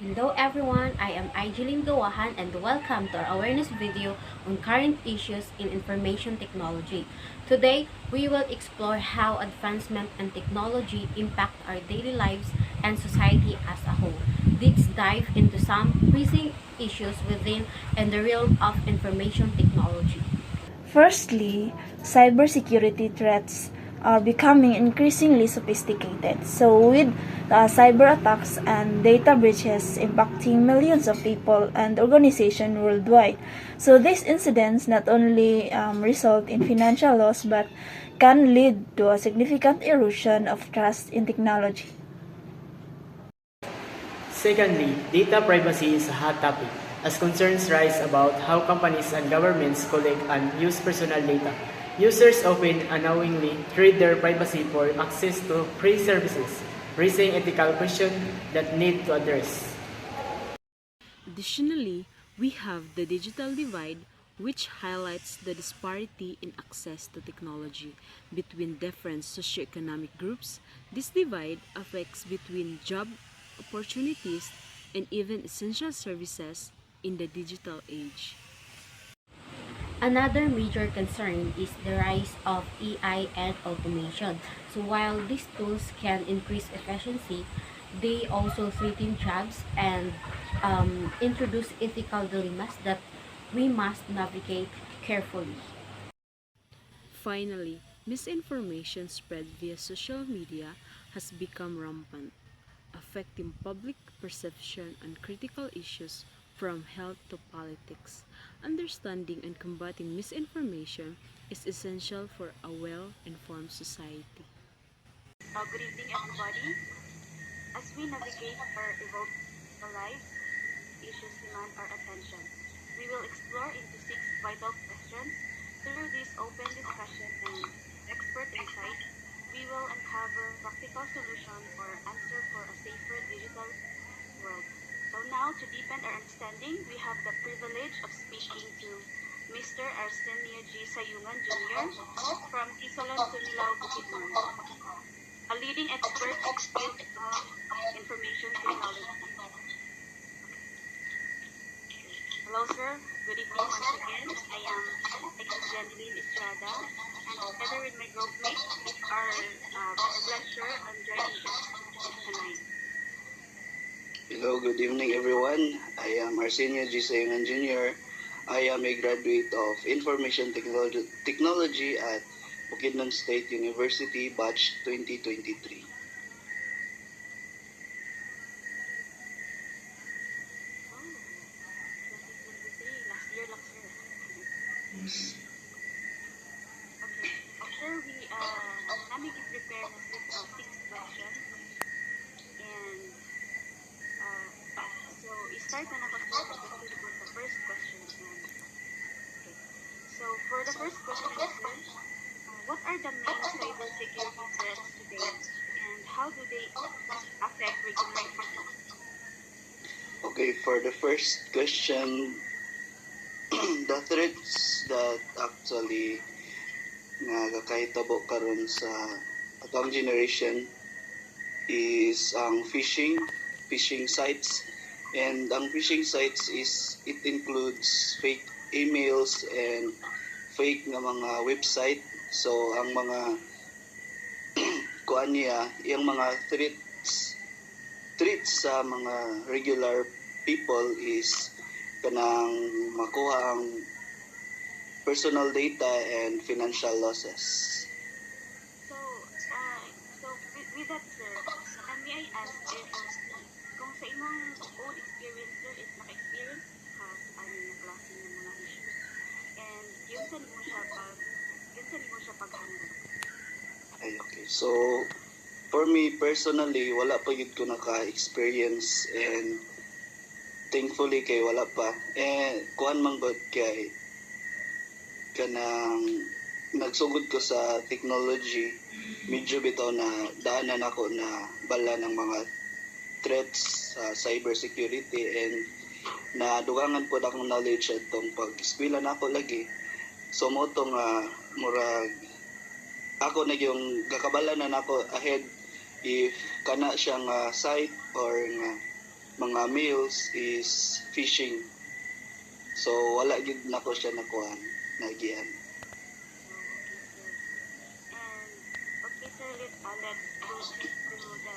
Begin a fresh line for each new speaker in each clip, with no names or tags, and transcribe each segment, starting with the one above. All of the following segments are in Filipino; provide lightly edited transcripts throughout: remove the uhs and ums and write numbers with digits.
Hello everyone, I am Aijeline Gawahan and welcome to our awareness video on current issues in information technology. Today, we will explore how advancement and technology impact our daily lives and society as a whole. Let's dive into some pressing issues within and the realm of information technology.
Firstly, cybersecurity threats are becoming increasingly sophisticated. So, with cyber attacks and data breaches impacting millions of people and organizations worldwide. So, these incidents not only result in financial loss but can lead to a significant erosion of trust in technology.
Secondly, data privacy is a hot topic as concerns rise about how companies and governments collect and use personal data. Users often unknowingly trade their privacy for access to free services, raising ethical questions that need to address.
Additionally, we have the digital divide, which highlights the disparity in access to technology between different socioeconomic groups. This divide affects between job opportunities and even essential services in the digital age.
Another major concern is the rise of AI and automation. So while these tools can increase efficiency, they also threaten jobs and introduce ethical dilemmas that we must navigate carefully.
Finally, misinformation spread via social media has become rampant, affecting public perception on critical issues from health to politics. Understanding and combating misinformation is essential for a well-informed society.
Good evening, everybody. As we navigate our evolving lives, issues demand our attention. We will explore into six vital questions. Through this open discussion and expert insight, we will uncover practical solutions or answer for a safer digital world. So now, to deepen our understanding, we have the privilege of speaking to Mr. Arsenio G. Sayungan Jr. from Kisolon Sunilao, Bukidnon, a leading expert in the field of information technology. Hello, sir. Good evening once again. I am Jandeline Estrada, and together with my group it's our pleasure on joining you tonight.
Hello, good evening everyone. I am Arsenio G. Sayungan Jr. I am a graduate of Information Technology at Bukidnon State University, Batch 2023.
Oh, 2023, last year lang, sir.
Yes.
Okay. After we nami prepare na six questions, and so i-start na ako sir especially for the first question. And okay. So for the first question, sir, what are the main cybersecurity threats today, and how do they affect regular users?
Okay, for the first question, the threats that actually nakakahitabo karon sa atong generation is ang phishing sites. And ang phishing sites it includes fake emails and fake nga mga website. So ang mga kuan niya, yung mga threats sa mga regular people is kanang makuha ang personal data and financial losses.
So, with that, sir, may I ask if kung sa imong own experience, sir, is naka-experience ka sa ano na klase ng mga issues, and yun sa mo siya pag-handle?
Ay, okay. So, for me personally, wala pa yun ko naka-experience, and thankfully kay wala pa. Kuhan man gud kay kanang nagsugod ko sa technology, medyo bitaw na daanan ako na bala ng mga threats sa cybersecurity, and nadugangan po akong knowledge itong pag-eskwela na ako lagi. So mo nga murag ako na yung kakabala na nako ahead if kana siyang site or nga mga mails is phishing. So wala gid nako siya nakuan, nagian.
And okay, sir, let's proceed to the.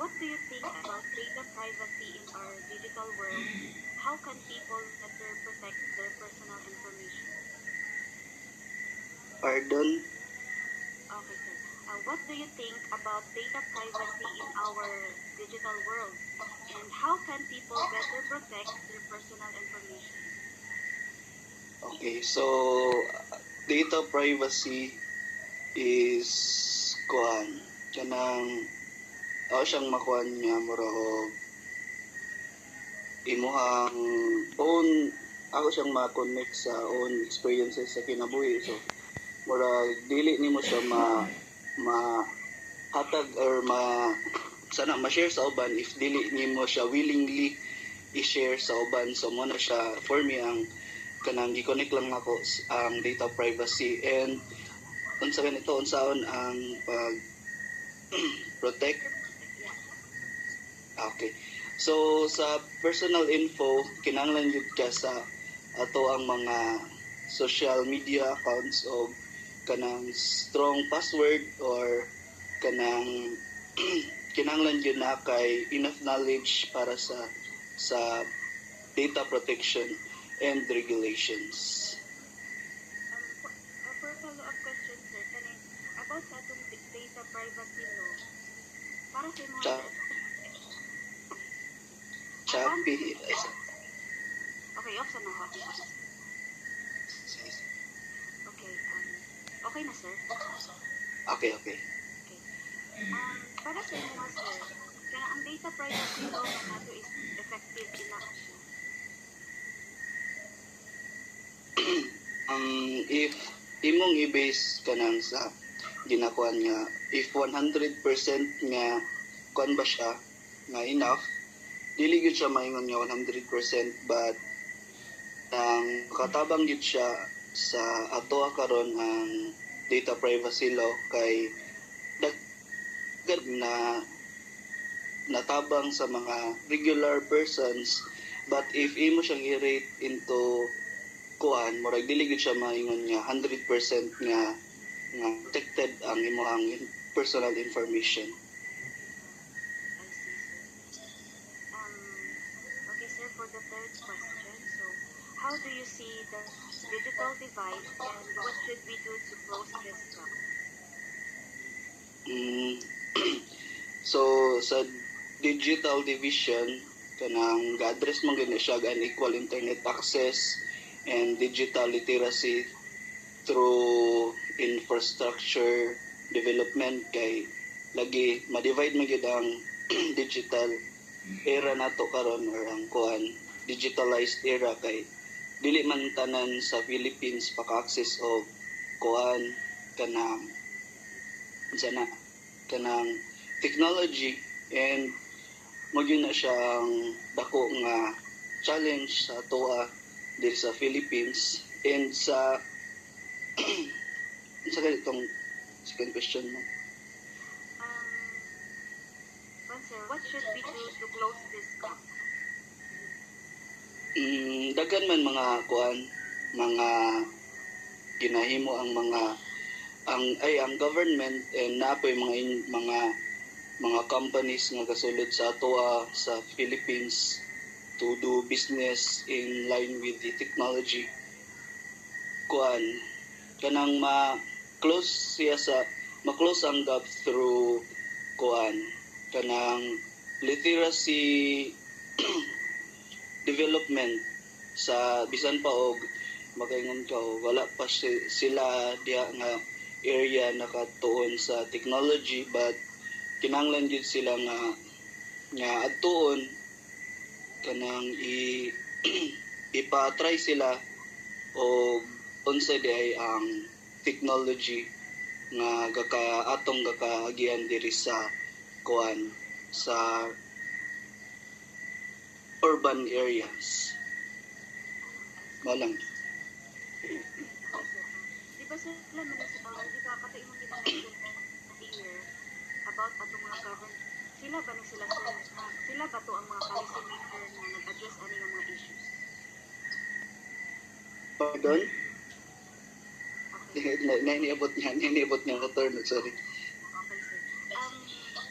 What do you think about data privacy in our digital world? How can people better protect their personal information?
Pardon?
Okay, sir. What do you think about data privacy in our digital world? And how can people better protect their personal information?
Okay, so data privacy is kuan kanang ako siyang makuan niya mura og imuhang own, ako siyang ma-connect sa own experiences sa kinabuhi. So mura dili nimo siya ma hatag or sana ma-share sa uban if dili nimo siya willingly i-share sa uban. So mo na siya for me ang kanang gi-connect lang ako ang data privacy. And unsa ganito unsaon ang pag protect. Okay. So sa personal info kinahanglan jud ka sa ato ang mga social media accounts o kanang strong password or kanang kinahanglan jud na kay enough knowledge para sa data protection and regulations.
For follow-up question, sir, kani about sa atong data privacy law, para sa mga
Cha- Shopee.
okay, off sa mga. Okay, okay na, sir.
Okay, okay.
Para sa mga, sir, kaya ang data privacy law na nato is effective in action.
If imong i-base kanang sa ginakuan nga if 100% nga kuan ba siya nga enough, dili gyud siya maingon nga 100%, but ang katabang gyud siya sa ato karon ang data privacy law kay dagdag na natabang sa mga regular persons. But if imo siyang i-rate into kuan, murag dili gyud siya maingon nga 100% nga protected ang imong personal information.
Okay, sir, for the third question, so how do you see the digital divide and what should we do to close this gap?
So sa digital division kanang ga-address man gyud siya ang equal internet access and digital literacy through infrastructure development. Kay lagi ma-divide man gyud ang digital era nato karon or ang kuan digitalized era. Kay dili man tanan sa Philippines paka-access og kuan kanang sana kanang technology, and magyud na siyang dako nga challenge sa atoa diri sa Philippines. And sa ganitong second question mo,
Sir, what should we do to close this gap?
daghan man mga kuan mga ginahimo ang mga ang government, and naapoy mga companies nga kasulod sa atoa sa Philippines to do business in line with the technology. Kuan kanang ma-close ang gap through kuan kanang literacy development sa bisan pa og makaingon ka wala pa sila diha nga area nakatuon sa technology, but kinahanglan gyud sila nga adtuon kanang ipa-try sila o unsa di ang technology nga atong gakaagian diri sa kuan sa urban areas. Malang.
Di ba sila municipal, di ba kato imong ginamit earlier about atong mga government Sila ba ni sila sir? Sila ba to ang mga policy maker na nag-address ani nga mga issues?
Pardon?
Okay.
Nainiabot niya ko turn, sorry.
Okay, sir.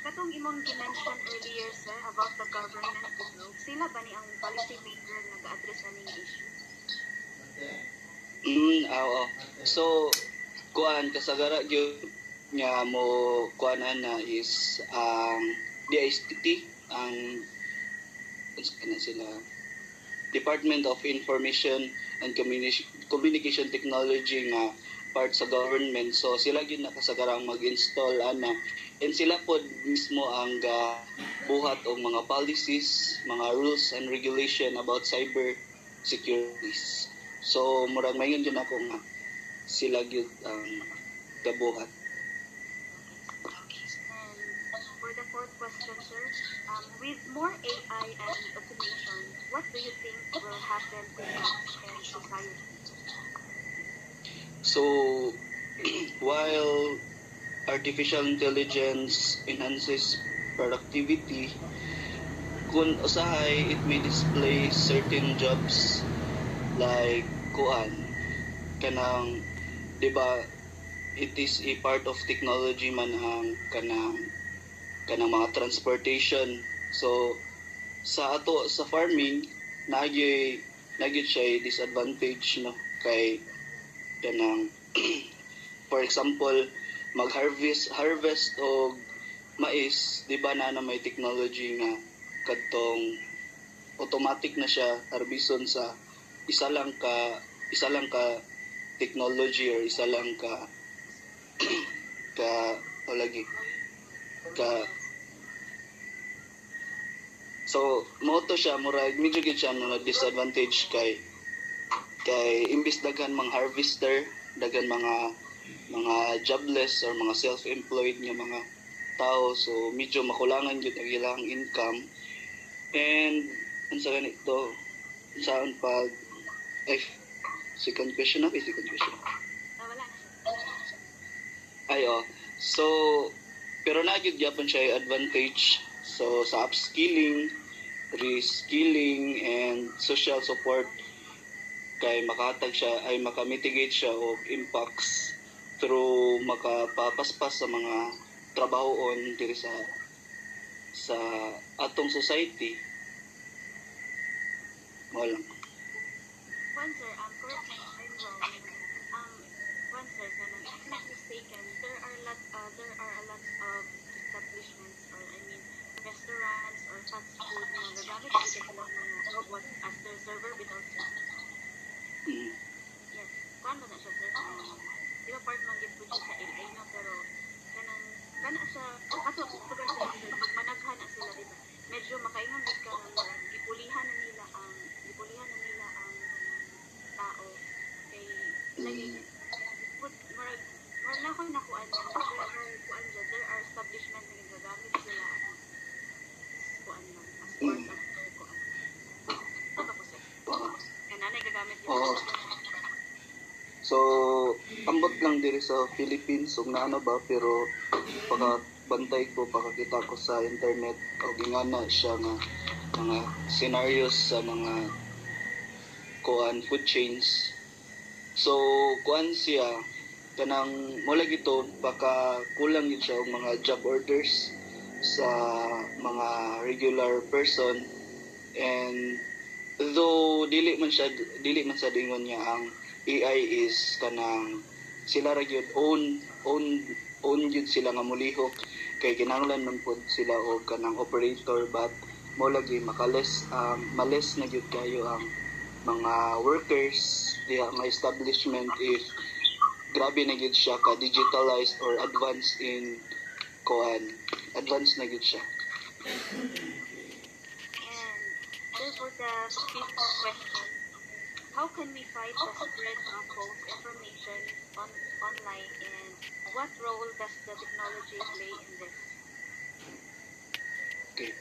Katong imong gi-mention earlier, sir, about the government group, sila ba ni ang policy maker na nag-address ani nga issue?
Oo. So, kuan kasagara gyud nga mo kuanan na is DICT ang ano sila Department of Information and Communication Technology nga part sa government. So sila gyud nakasagarang mag-install ana and sila pod mismo ang buhat og mga policies, mga rules and regulation about cyber securities. So murag mayon gyud ako nga sila gyud ang gabuhat.
And for the fourth question, sir, with more AI and automation, what do you think will happen to jobs and society?
So while artificial intelligence enhances productivity, kung usahay it may displace certain jobs like kuan kanang, di ba, it is a part of technology man ang kanang mga transportation. So sa ato sa farming nagyoy siya disadvantage, no, kay kanang for example harvest og mais, di ba na may technology nga kadtong automatic na siya harbison sa isa lang ka technology or isa lang ka o lagi ka. So mo to siya murag medyo gid siya na disadvantage kay imbis daghan mga harvester, daghan mga jobless or mga self-employed nga mga tao, so medyo makulangan gyud ang ilang income. And unsa ganito saan pag second question.
Wala na siya.
So pero na gyud gyapon siya advantage. So sa upskilling, reskilling and social support kay makahatag siya ay makamitigate siya og impacts through makapapaspas sa mga trabahoon diri sa atong society. Wala.
One, sir, correct me if I'm wrong. One, sir, if I'm not mistaken, there are a lot of establishments or restaurants or fast food na gagamit sila ng mga robot as their server without sir. Yes. Paano na siya, sir? Di ba part manggit po siya sa AI, no? Pero kana siya, ato, pagka sila, pag managhan na sila, di ba? Medyo makaingon din ka ng ipulihan na nila ang tao. Kay, lagi, marag na ako nakuan yan. There are establishment na gagamit sila kuan lang, as part of their kuan. Ano po, sir? Kaya nanay gagamit yun.
So ambot lang diri sa Philippines ug naano ba, pero pagabantay ko, pakakita ko sa internet og ingana siya nga mga scenarios sa mga kuan food chains. So kuan siya kanang mula gito baka kulang yun siya og mga job orders sa mga regular person, and though dili man sa dingon niya ang AI is kanang sila ra gyud own gyud sila nga mulihok kay kinahanglan man pod sila og kanang operator, but mo lagi males na gyud kayo ang mga workers diha nga establishment if grabe na gyud siya ka digitalized or advanced in kuan, advanced na gyud siya.
And for the fifth question, how can we fight the spread of false information online, and what role does the technology play in this?
Okay.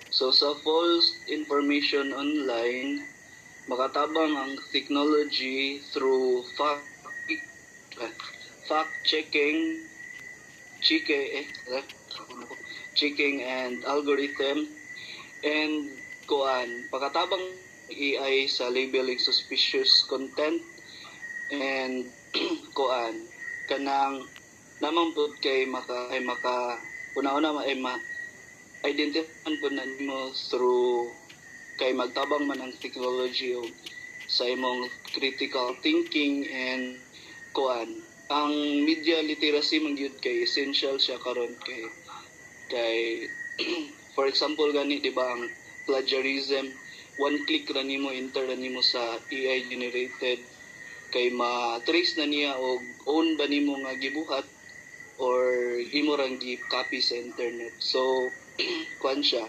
So sa false information online, makatabang ang technology through fact checking, checking and algorithm, and pagkatabang AI sa labeling suspicious content, and kanang namang pud kay maka una-una ay identify po na nimo through kay magtabang man ang technology o sa imong critical thinking, and ang media literacy man gyud kay essential siya karon kay for example gani di ba ang plagiarism, one click ra nimo enter ra nimo sa AI generated kay ma-trace na niya og own ba nimo nga gibuhat or imo rang gi-copy sa internet. So siya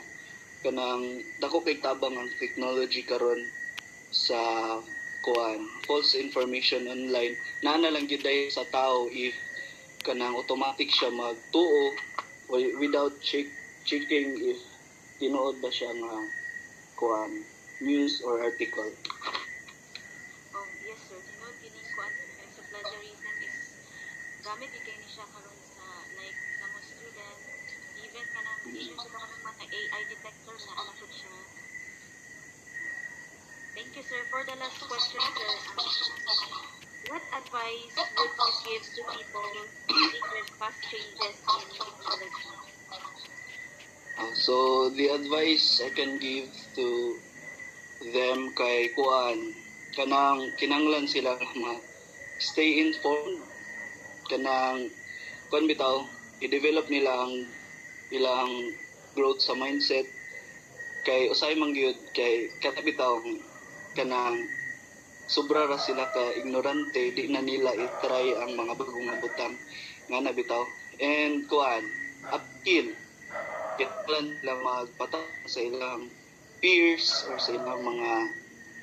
kanang dako kay tabang ang technology karon sa false information online. Nana lang gyud dahil sa tao if kanang automatic siya magtuo without checking if tinuod ba siya nga news or article.
Yes sir, tinuod kining sa plagiarism is gamit ikay ni siya karon sa like sa mga student, even kanang sila kanang mga AI detector na alam po siya. Thank you sir. For the last question sir, what advice would you give to people dealing with fast changes in technology?
So the advice I can give to them kay kanang kinanglan sila stay informed, kanang bitaw i-develop nila ang ilang growth sa mindset kay usay man gyud kay bitaw kanang sobra ra sila ka ignorante, di na nila i-try ang mga bagong butang nga nabitaw, and upskill kailan lang magpata sa ilang peers or sa ilang mga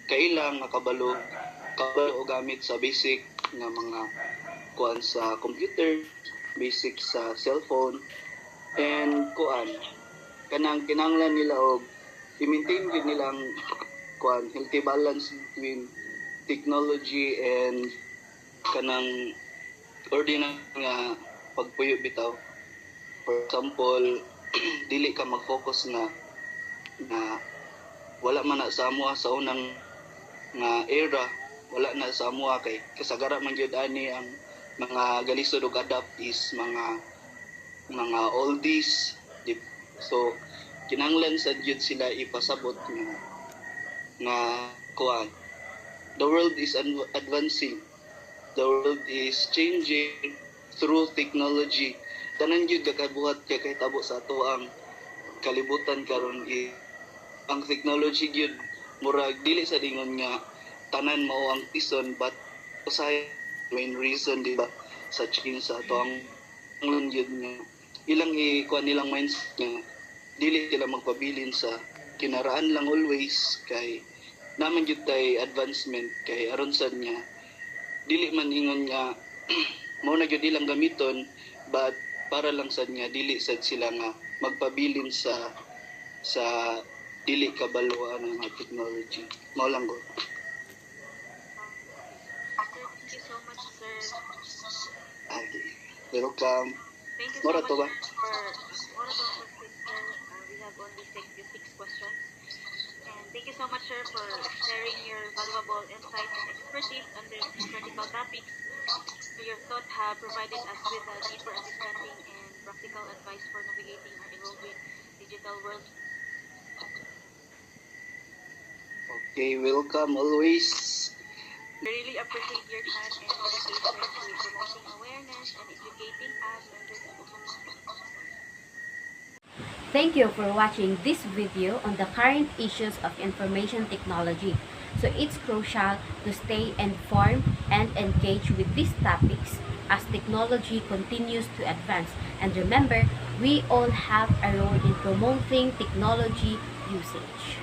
kailang nga kabalo o gamit sa basic nga mga sa computer, basic sa cellphone, and kanang kinanglan nila og i-maintain gid nilang healthy balance between technology and kanang ordinary nga pagpuyo bitaw. For example, dili ka mag-focus na wala man na sa amuha sa unang nga era, wala na sa amuha kay kasagara man gyud ani ang mga galisod og adapt is mga oldies. So kinahanglan sad gyud sila ipasabot nga the world is advancing, the world is changing through technology. Tanan gyud kakabuhat kay kahitabo sa ato ang kalibutan karon ang technology gyud murag dili sa dingon nga tanan mao ang reason, but usay main reason di ba sa change sa ato ang gyud nga ilang nilang mindset nga dili sila magpabilin sa kinaraan lang always kay naman gyud tay advancement kay aron sad niya dili man ingon nga mao na gyud ilang gamiton, but para lang sad nga dili sad sila nga magpabilin sa dili kabalo ang mga technology. Mao lang ko.
Sir, thank you so much sir.
Okay. Welcome.
Thank you so
Mora
much
to ba?
sir sir. We have only 6 questions. And thank you so much sir for sharing your valuable insights and expertise on these critical topics. Your thought have provided us with a deeper understanding and practical advice for navigating our evolving digital world.
Okay, welcome always.
We really appreciate your time and dedication to promoting awareness and educating us on this topic.
Thank you for watching this video on the current issues of information technology. So it's crucial to stay informed and engage with these topics as technology continues to advance. And remember, we all have a role in promoting technology usage.